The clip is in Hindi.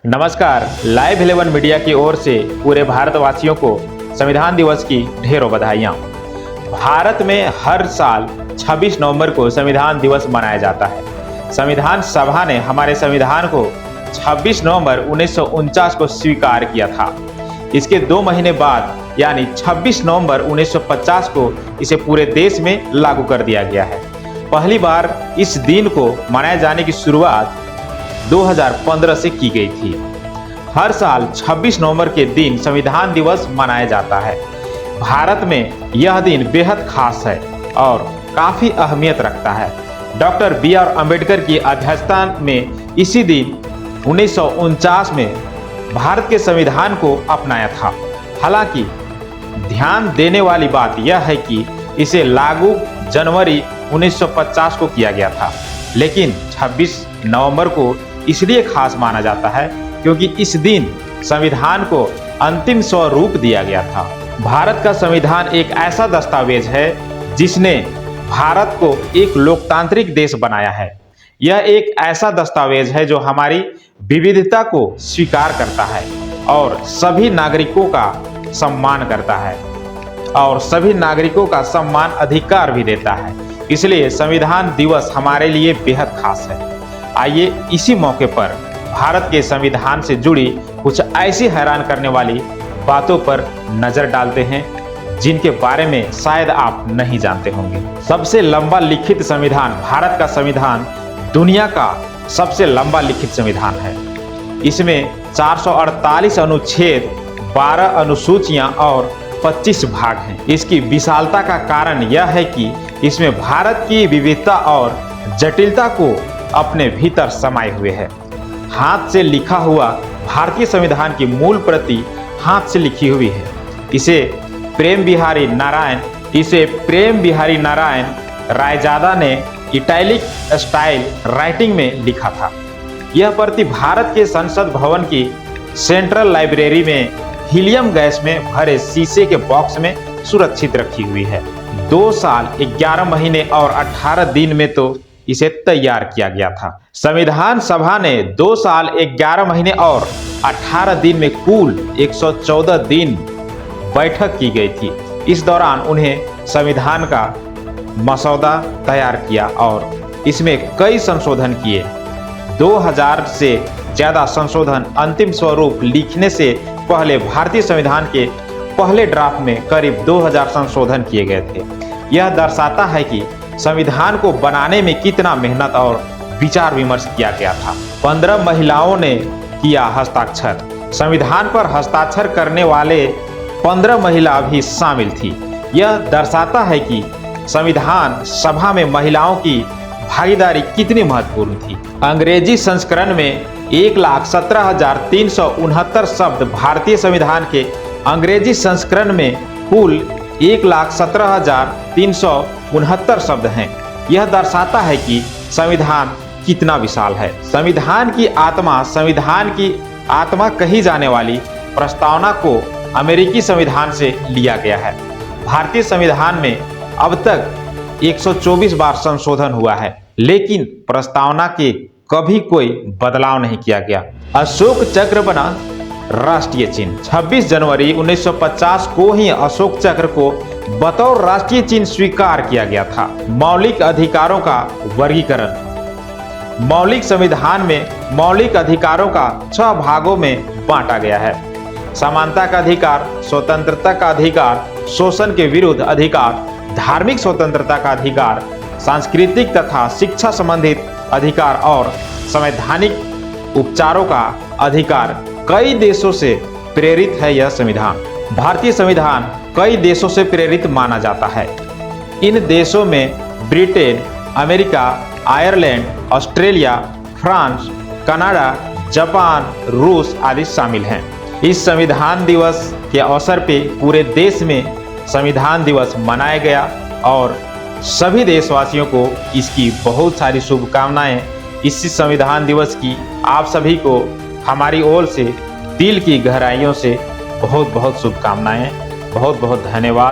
नमस्कार। लाइव 11 मीडिया की ओर से पूरे भारतवासियों को संविधान दिवस की ढेरों बधाइयाँ। भारत में हर साल 26 नवंबर को संविधान दिवस मनाया जाता है। संविधान सभा ने हमारे संविधान को 26 नवंबर 1949 को स्वीकार किया था। इसके 2 महीने बाद यानी 26 नवंबर 1950 को इसे पूरे देश में लागू कर दिया गया है। पहली बार इस दिन को मनाए जाने की शुरुआत 2015 से की गई थी। हर साल 26 नवंबर के दिन संविधान दिवस मनाया जाता है। भारत में यह दिन बेहद खास है और काफी अहमियत रखता है। Doctor B R. अम्बेडकर की अध्यक्षता में इसी दिन 1949 में भारत के संविधान को अपनाया था। हालांकि ध्यान देने वाली बात यह है कि इसे लागू जनवरी 1950 को किया गया था, लेकिन 26 नवंबर को इसलिए खास माना जाता है क्योंकि इस दिन संविधान को अंतिम स्वरूप दिया गया था। भारत का संविधान एक ऐसा दस्तावेज है जिसने भारत को एक लोकतांत्रिक देश बनाया है। यह एक ऐसा दस्तावेज है जो हमारी विविधता को स्वीकार करता है और सभी नागरिकों का सम्मान करता है और सभी नागरिकों का सम्मान अधिकार भी देता है। इसलिए संविधान दिवस हमारे लिए बेहद खास है। आइए इसी मौके पर भारत के संविधान से जुड़ी कुछ ऐसी हैरान करने वाली बातों पर नजर डालते हैं जिनके बारे में शायद आप नहीं जानते होंगे। सबसे लंबा लिखित संविधान भारत का संविधान दुनिया का सबसे लंबा लिखित संविधान है। इसमें 448 अनुच्छेद, 12 अनुसूचियां और 25 भाग हैं। इसकी विशालता का कारण यह है कि इसमें भारत की विविधता और जटिलता को अपने भीतर समाये हुए है। हाथ से लिखा हुआ भारतीय संविधान की मूल प्रति हाथ से लिखी हुई है। इसे प्रेम बिहारी नारायण रायजादा ने इटैलिक स्टाइल राइटिंग में लिखा था। यह प्रति भारत के संसद भवन की सेंट्रल लाइब्रेरी में हीलियम गैस में भरे शीशे के बॉक्स में सुरक्षित रखी हुई है। 2 साल 11 महीने और 18 दिन में तो इसे तैयार किया गया था। संविधान सभा ने 2 साल 11 महीने और 18 दिन में कुल 114 दिन बैठक की गई थी। इस दौरान उन्हें संविधान का मसौदा तैयार किया और इसमें कई संशोधन किए। 2000 से ज्यादा संशोधन अंतिम स्वरूप लिखने से पहले भारतीय संविधान के पहले ड्राफ्ट में करीब 2000 संशोधन किए गए थे। यह दर्शाता है कि संविधान को बनाने में कितना मेहनत और विचार विमर्श किया गया था। 15 महिलाओं ने किया हस्ताक्षर। संविधान पर हस्ताक्षर करने वाले 15 महिला भी शामिल थी। यह दर्शाता है कि संविधान सभा में महिलाओं की भागीदारी कितनी महत्वपूर्ण थी। अंग्रेजी संस्करण में 1,17,369 शब्द, भारतीय संविधान के अंग्रेजी संस्करण में कुल 1,17,369 शब्द हैं। यह दर्शाता है कि संविधान कितना विशाल है। संविधान की आत्मा कही जाने वाली प्रस्तावना को अमेरिकी संविधान से लिया गया है। भारतीय संविधान में अब तक 124 बार संशोधन हुआ है, लेकिन प्रस्तावना के कभी कोई बदलाव नहीं किया गया। अशोक चक्र बना राष्ट्रीय चिन्ह। 26 जनवरी 1950 को ही अशोक चक्र को बतौर राष्ट्रीय चिन्ह स्वीकार किया गया था। मौलिक अधिकारों का वर्गीकरण। मौलिक संविधान में मौलिक अधिकारों का 6 भागों में बांटा गया है। समानता का अधिकार, स्वतंत्रता का अधिकार, शोषण के विरुद्ध अधिकार, धार्मिक स्वतंत्रता का अधिकार, सांस्कृतिक तथा शिक्षा संबंधित अधिकार और संवैधानिक उपचारों का अधिकार। कई देशों से प्रेरित है यह संविधान। भारतीय संविधान कई देशों से प्रेरित माना जाता है। इन देशों में Britain, America, Ireland, Australia, France, Canada, Japan, रूस आदि शामिल हैं। इस संविधान दिवस के अवसर पे पूरे देश में संविधान दिवस मनाया गया और सभी देशवासियों को इसकी बहुत सारी शुभकामनाएं। इस संविधान दिवस की आप सभी को हमारी ओर से दिल की गहराइयों से बहुत बहुत शुभकामनाएं। बहुत बहुत धन्यवाद।